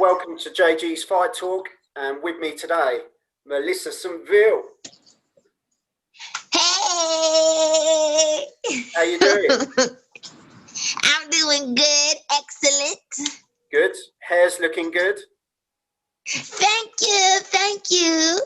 welcome to JG's Fight Talk, and with me today, Melissa St-vil. Hey! How you doing? I'm doing good, excellent. Good. Hair's looking good. Thank you, thank you.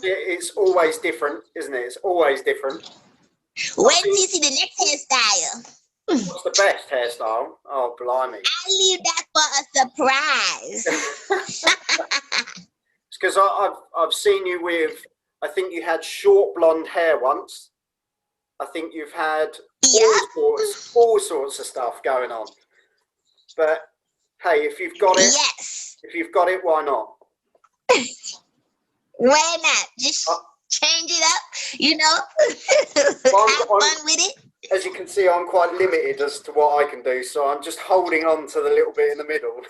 It's always different, isn't it? It's always different. Wait till you see the next hairstyle. What's the best hairstyle? Oh, blimey. I leave that for a surprise. It's because I've seen you with, I think you had short blonde hair once. I think you've had all sorts of stuff going on. But hey, if you've got it, why not? Why not? Just change it up, you know. Have fun with it. As you can see, I'm quite limited as to what I can do, so I'm just holding on to the little bit in the middle.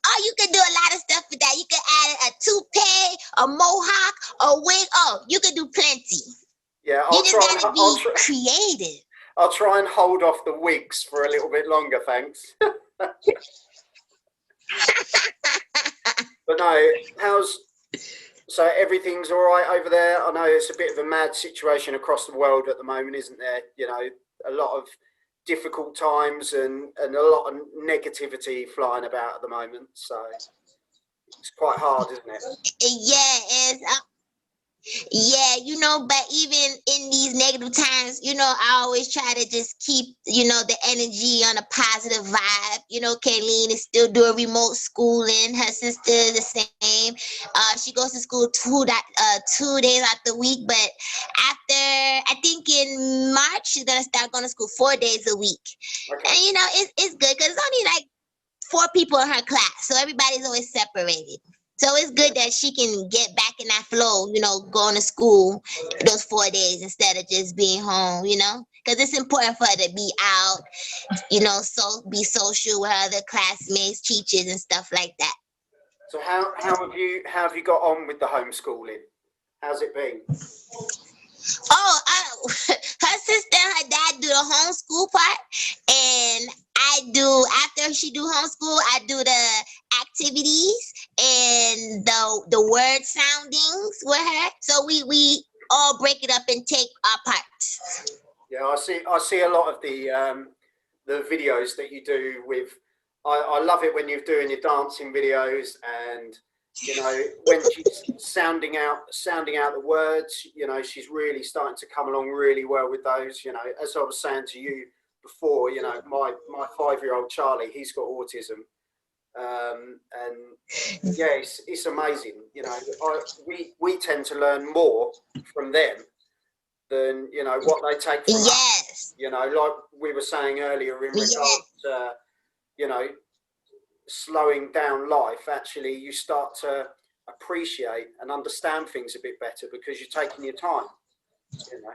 Oh, you can do a lot of stuff with that. You can add a toupee, a mohawk, a wig. Oh, you can do plenty. Yeah, you just gotta be creative. I'll try and hold off the wigs for a little bit longer, thanks. But no, so everything's all right over there? I know it's a bit of a mad situation across the world at the moment, isn't there? You know, a lot of difficult times and a lot of negativity flying about at the moment. So it's quite hard, isn't it? Yeah, it is. Yeah, you know, but even in these negative times, you know, I always try to just keep, you know, the energy on a positive vibe. You know, Kayleen is still doing remote schooling. Her sister is the same. She goes to school 2 days out the week, but after, I think in March, she's going to start going to school 4 days a week. Okay. And, you know, it's good because it's only like 4 people in her class, so everybody's always separated. So it's good that she can get back in that flow, you know, going to school those 4 days instead of just being home, you know, because it's important for her to be out, you know, so be social with other classmates, teachers, and stuff like that. So how have you got on with the homeschooling? How's it been? Oh, her sister and her dad do the homeschool part, and I do, after she do homeschool, I do the activities and the word soundings with her. So we all break it up and take our parts. Yeah, I see a lot of the videos that you do with. I love it when you're doing your dancing videos, and you know, when she's sounding out the words, you know, she's really starting to come along really well with those. You know, as I was saying to you before, you know, my 5-year-old Charlie, he's got autism, and yeah, it's amazing. You know, we tend to learn more from them than, you know, what they take from us. You know, like we were saying earlier in regards to, you know, slowing down life. Actually, you start to appreciate and understand things a bit better because you're taking your time, you know.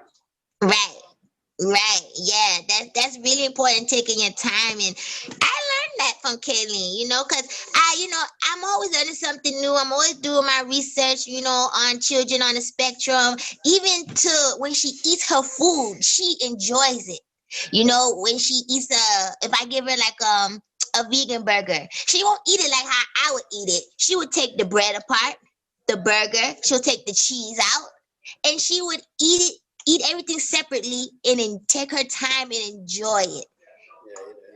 Right, yeah, that's really important, taking your time. And I learned that from Kayleen, you know, because I'm always learning something new. I'm always doing my research, you know, on children on the spectrum. Even to when she eats her food, she enjoys it. You know, when she eats if I give her like a vegan burger, she won't eat it like how I would eat it. She would take the bread apart, the burger, she'll take the cheese out, and she would eat everything separately and then take her time and enjoy it.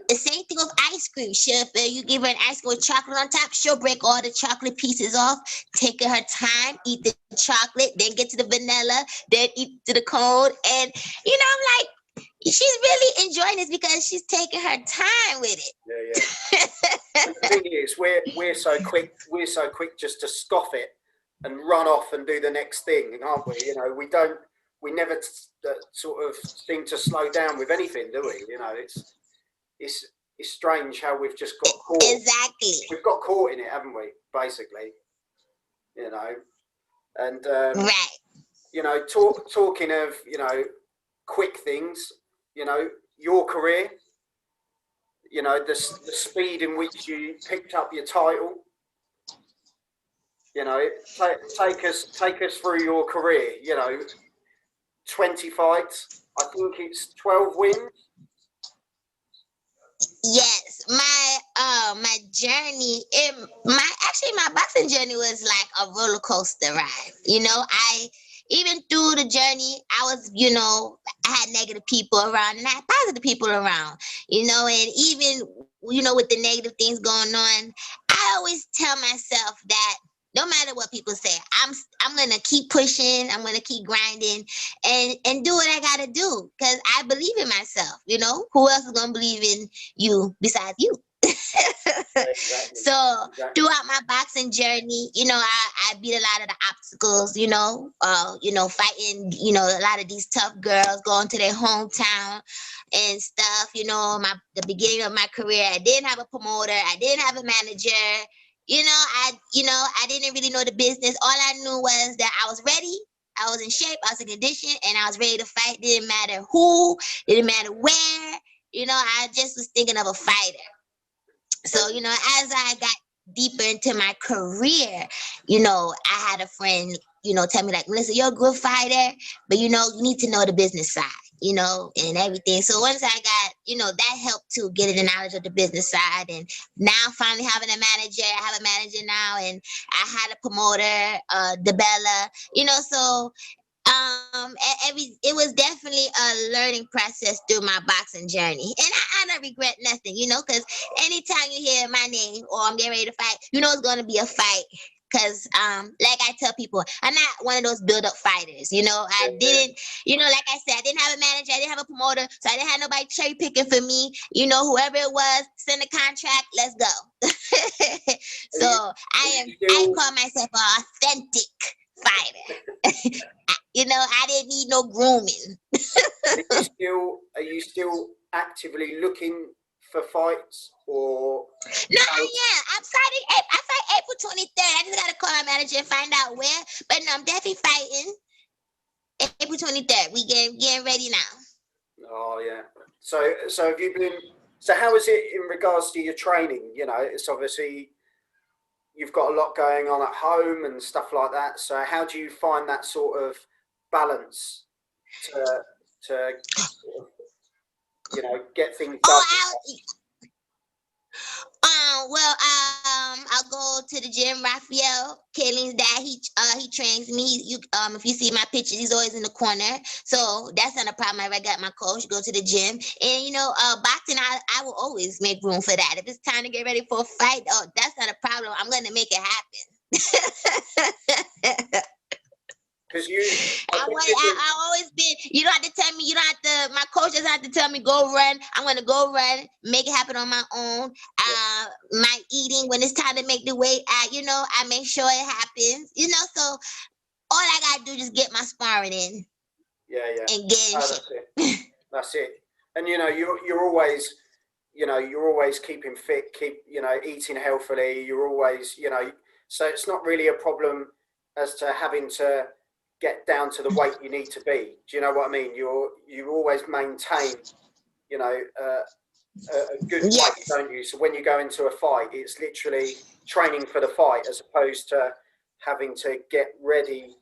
The same thing with ice cream. If you give her an ice cream with chocolate on top, she'll break all the chocolate pieces off, take her time, eat the chocolate, then get to the vanilla, then eat to the cone. And, you know, I'm like, she's really enjoying this because she's taking her time with it. Yeah. The thing is, we're so quick just to scoff it and run off and do the next thing, aren't we? You know, we never sort of seem to slow down with anything, do we? You know, it's strange how we've just got caught. Exactly. We've got caught in it, haven't we? Basically, you know, and right. You know, talking of, you know, quick things, you know, your career, you know, the speed in which you picked up your title. You know, take us through your career. You know, 20 fights. I think it's 12 wins. Yes, my journey in my boxing journey was like a roller coaster ride. I even through the journey I was, I had negative people around and I had positive people around, and even with the negative things going on, I always tell myself that no matter what people say, I'm gonna keep pushing, I'm gonna keep grinding and do what I gotta do because I believe in myself. Who else is gonna believe in you besides you? Exactly. So Exactly. throughout my boxing journey, I beat a lot of the obstacles, fighting, a lot of these tough girls going to their hometown and stuff. The beginning of my career, I didn't have a promoter, I didn't have a manager. I didn't really know the business. All I knew was that I was ready. I was in shape, I was in condition, and I was ready to fight. Didn't matter who, didn't matter where. I just was thinking of a fighter. So, as I got deeper into my career, I had a friend, tell me like, Melissa, you're a good fighter, but you need to know the business side, and everything. So once I got, that helped to get the knowledge of the business side. And now finally having a manager, I have a manager now, and I had a promoter, DeBella, so it was definitely a learning process through my boxing journey, and I don't regret nothing, because anytime you hear my name or I'm getting ready to fight, it's going to be a fight. Because like I tell people, I'm not one of those build-up fighters. I didn't, like I said, I didn't have a manager, I didn't have a promoter, so I didn't have nobody cherry picking for me. Whoever it was, send a contract, let's go. So I call myself an authentic fighter. I didn't need no grooming. Are you still actively looking for fights or? No, I'm fighting. I fight April 23rd. I just gotta call my manager and find out where. But no, I'm definitely fighting April 23rd. We getting ready now. Oh yeah. So have you been? So how is it in regards to your training? It's obviously you've got a lot going on at home and stuff like that. So how do you find that sort of balance to get things done? I'll go to the gym. Raphael, Kaylene's dad, he trains me. If you see my pictures, he's always in the corner. So that's not a problem. If I got my coach, go to the gym. And boxing, I will always make room for that. If it's time to get ready for a fight, oh, that's not a problem. I'm gonna make it happen. Because I've always been. You don't have to tell me. You don't have to. My coach doesn't have to tell me go run. I'm gonna go run, make it happen on my own. My eating when it's time to make the weight, I make sure it happens. So all I gotta do is get my sparring in. Yeah. And get in shape. That's it. And you're always, you're always keeping fit, eating healthily. You're always, so it's not really a problem as to having to get down to the weight you need to be. Do you know what I mean? You always maintain, a good weight, don't you? So when you go into a fight, it's literally training for the fight as opposed to having to get ready,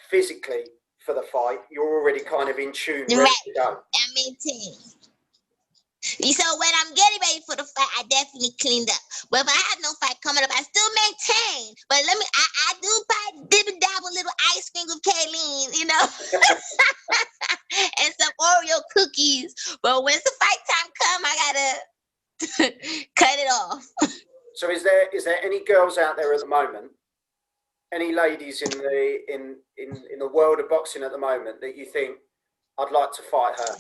physically for the fight. You're already kind of in tune, ready to go. I maintain. So when I'm getting ready for the fight, I definitely cleaned up. But if I have no fight coming up, I still maintain. But I do buy dib and dabble little ice cream with Kayleen, and some Oreo cookies. But when the fight time come, I gotta cut it off. So is there any girls out there at the moment, any ladies in the world of boxing at the moment that you think I'd like to fight her?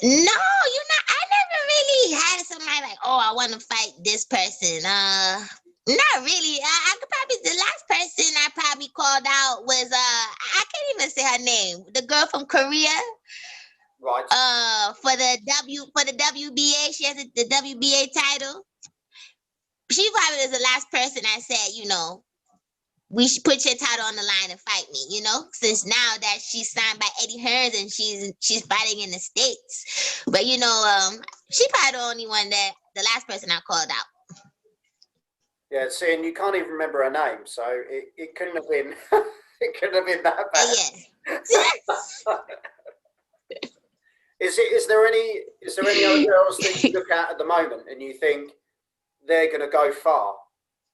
No, I never really had somebody like, oh, I want to fight this person. Not really. I could probably, the last person I probably called out was I can't even say her name. The girl from Korea. Right. For the WBA, she has the WBA title. She probably was the last person I said, we should put your title on the line and fight me, since now that she's signed by Eddie Hearns and she's fighting in the States. But she probably the only one the last person I called out. Yeah, see, and you can't even remember her name, so it couldn't have been it couldn't have been that bad. Yeah. Is there any other girls that you look at the moment and you think they're going to go far?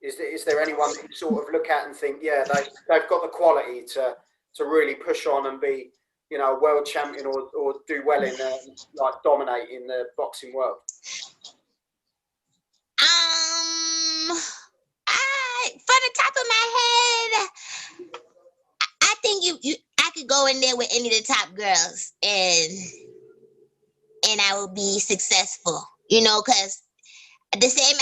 Is there anyone that you sort of look at and think, yeah, they've got the quality to really push on and be, you know, a world champion or do well in like dominate in the boxing world? From the top of my head, I think I could go in there with any of the top girls and I will be successful, you know, because the same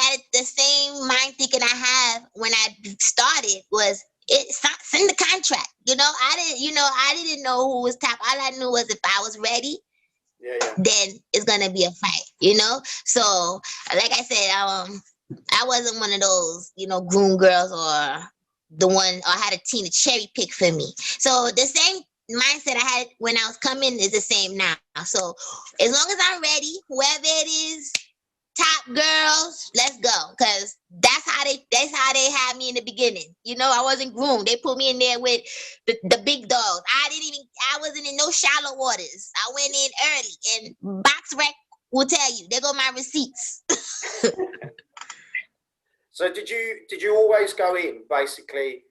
mind thinking I have when I started was it's in the contract. You know, I didn't know who was top. All I knew was if I was ready, then it's gonna be a fight, you know. So like I said, I wasn't one of those, you know, groom girls or the one or had a team to cherry pick for me. So the same mindset I had when I was coming is the same now. So as long as I'm ready, whoever it is, top girls, let's go. Cause that's how they had me in the beginning. You know, I wasn't groomed. They put me in there with the big dogs. I wasn't in no shallow waters. I went in early, and Box Rec will tell you. There go my receipts. So did you always go in basically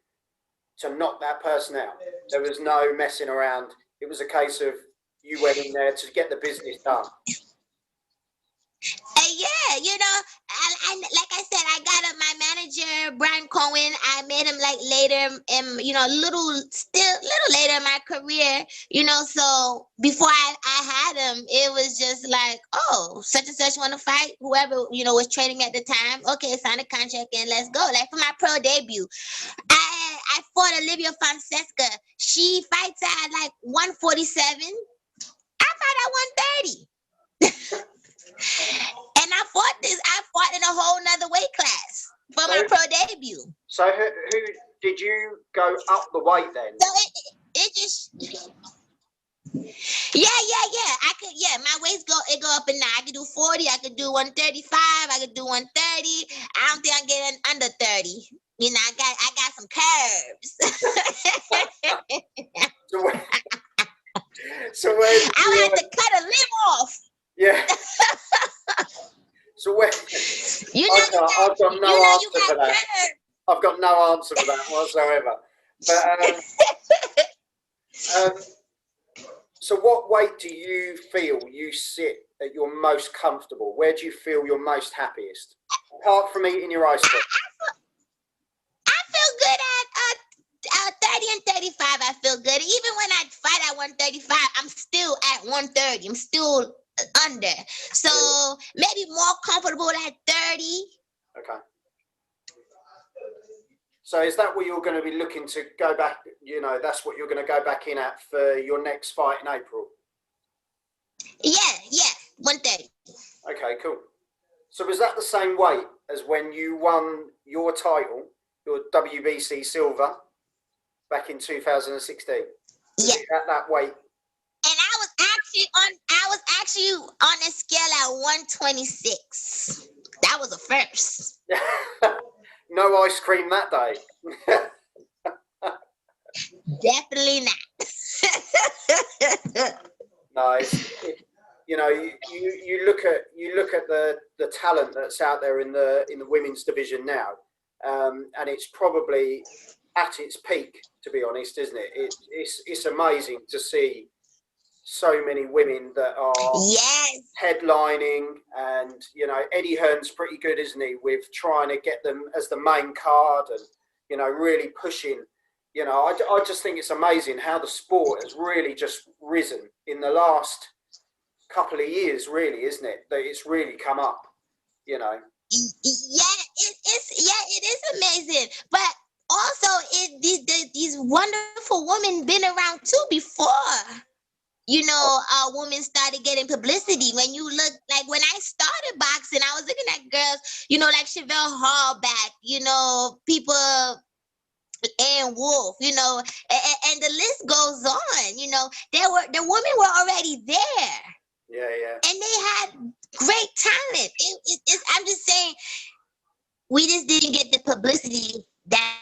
to knock that person out? There was no messing around. It was a case of you went in there to get the business done. Yeah, you know, I like I said, I got my manager Brian Cohen. I met him like later, you know, little later in my career, you know. So before I had him, it was just like, oh, such and such want to fight. Whoever, you know, was training me at the time. Okay, sign a contract and let's go. Like for my pro debut, I fought Olivia Fonseca. She fights at like 147. I fight at 130. And I fought in a whole nother weight class for my pro debut. So who did you go up the weight then? So it just yeah. I could my weights go up and down. I could do 40, I could do 135, I could do 130. I don't think I'm getting under 30. You know, I got some curves. So when I would have to cut a limb off. Yeah. So when I've got no answer for that. I've got no answer for that whatsoever. But so what weight do you feel you sit at your most comfortable? Where do you feel you're most happiest? Apart from eating your ice cream. I feel good at 30 and 35. I feel good. Even when I fight at 135, I'm still at 130. I'm still under. So maybe more comfortable at 30. Okay. So is that what you're going to be looking to go back? You know, that's what you're going to go back in at for your next fight in April? Yeah, 130. Okay, cool. So was that the same weight as when you won your title, your WBC silver, back in 2016? Yeah. At that weight? And I was actually on a scale at 126. That was a first. No ice cream that day. Definitely not. No, you know, you look at the talent that's out there in the women's division now, and it's probably at its peak, to be honest, isn't it? It's amazing to see so many women that are headlining, and you know, Eddie Hearn's pretty good, isn't he, with trying to get them as the main card and, you know, really pushing. You know, I just think it's amazing how the sport has really just risen in the last couple of years, really, isn't it? That it's really come up, you know. It is amazing, but also these wonderful women been around too before. You know, women started getting publicity. When you look, like when I started boxing, I was looking at girls, you know, like Chevelle Hallback, you know, people, and Wolf, you know, and the list goes on. You know, the women were already there. Yeah. And they had great talent. I'm just saying, we just didn't get the publicity that.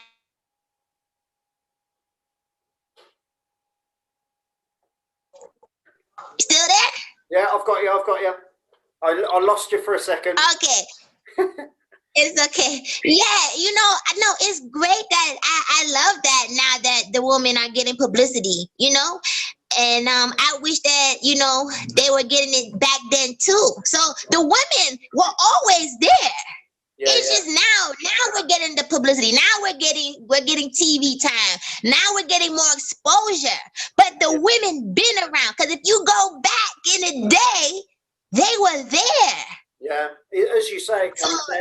Still there? Yeah, I've got you. I've got you. I lost you for a second. Okay. It's okay. Yeah, you know, I know it's great that I love that now that the women are getting publicity, you know? And I wish that, you know, they were getting it back then too. So the women were always there. Yeah, It's just now we're getting the publicity. Now we're getting TV time. Now we're getting more exposure. But the women been around, because if you go back in the day, they were there. Yeah, as you say,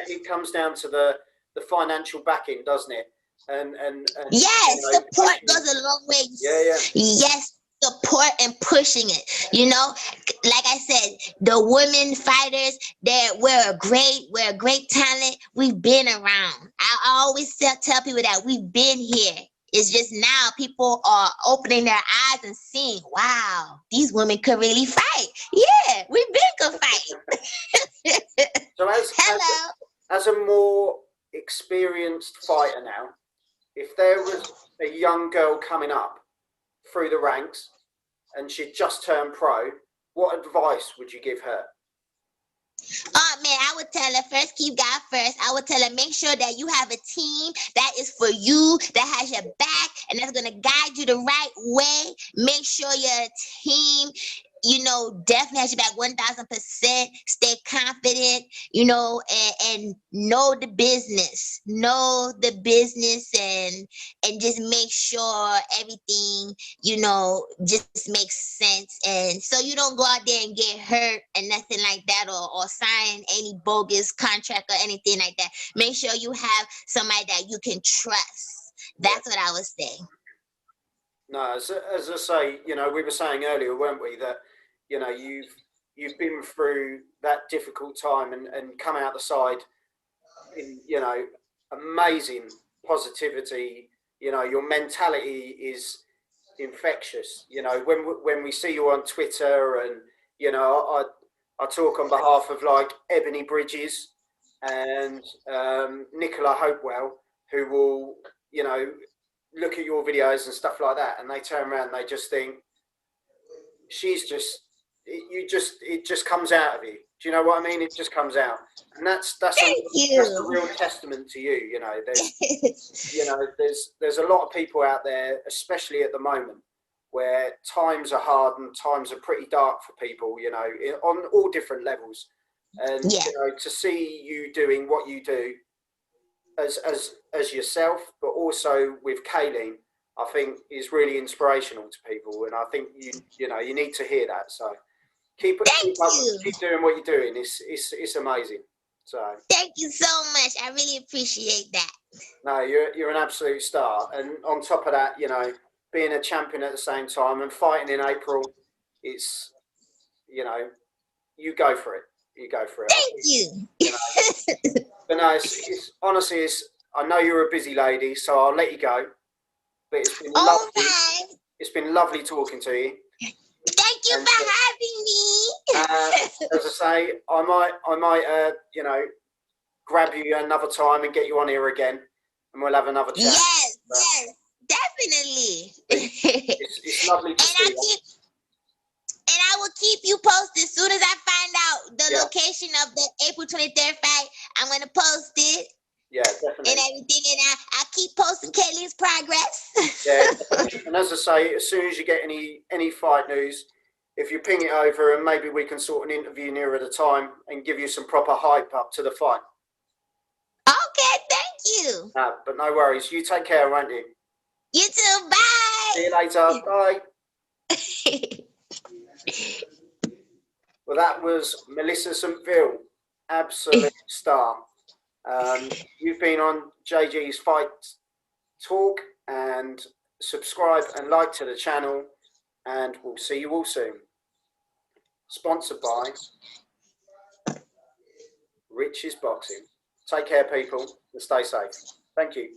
it comes down to the financial backing, doesn't it? And yes, you know, support goes a long way. Yeah. Yes, support and pushing it. You know, like I said, the women fighters, we're a great talent. We've been around. I always tell people that we've been here. It's just now people are opening their eyes and seeing, wow, these women could really fight. Yeah, we've been could fight. So Hello. As a more experienced fighter now, if there was a young girl coming up through the ranks and she'd just turned pro, what advice would you give her? Oh man, I would tell her first, keep God first. I would tell her, make sure that you have a team that is for you, that has your back, and that's gonna guide you the right way. Make sure your team, you know, definitely has your back 1000%. Stay confident, you know, and know the business. Know the business and just make sure everything, you know, just makes sense. And so you don't go out there and get hurt and nothing like that, or sign any bogus contract or anything like that. Make sure you have somebody that you can trust. That's what I would say. No, as I say, you know, we were saying earlier, weren't we, that, you know, you've been through that difficult time and come out the side in, you know, amazing positivity. You know, your mentality is infectious. You know, when we see you on Twitter, and you know, I talk on behalf of like Ebony Bridges and Nicola Hopewell, who will, you know, look at your videos and stuff like that, and they turn around and they just think, she's just, it just comes out of you. Do you know what I mean? It just comes out, and that's a real testament to you. You know, there's a lot of people out there, especially at the moment, where times are hard and times are pretty dark for people. You know, on all different levels, and you know, to see you doing what you do as yourself, but also with Kayleen, I think is really inspirational to people, and I think you know, you need to hear that. So keep doing what you're doing. It's amazing. So thank you so much. I really appreciate that. No, you're an absolute star, and on top of that, you know, being a champion at the same time and fighting in April, it's, you know, you go for it. You go for it. Thank you. You know, but no, it's honestly, I know you're a busy lady, so I'll let you go. But it's been lovely. Right. It's been lovely talking to you. Thank you for having me. As I say, I might, you know, grab you another time and get you on here again, and we'll have another chat. Yes, definitely. It's lovely to see you. And I will keep you posted as soon as I find out the location of the April 23rd fight. I'm going to post it. Yeah, definitely. And everything, and I keep posting Kayleen's progress. Yeah, definitely. And as I say, as soon as you get any fight news, if you ping it over, and maybe we can sort an interview nearer the time and give you some proper hype up to the fight. Okay, thank you. But no worries. You take care, won't you? You too. Bye. See you later. Bye. Well, that was Melissa St-vil, absolute star. You've been on JG's Fight Talk, and subscribe and like to the channel, and we'll see you all soon. Sponsored by Rich's Boxing. Take care, people, and stay safe. Thank you.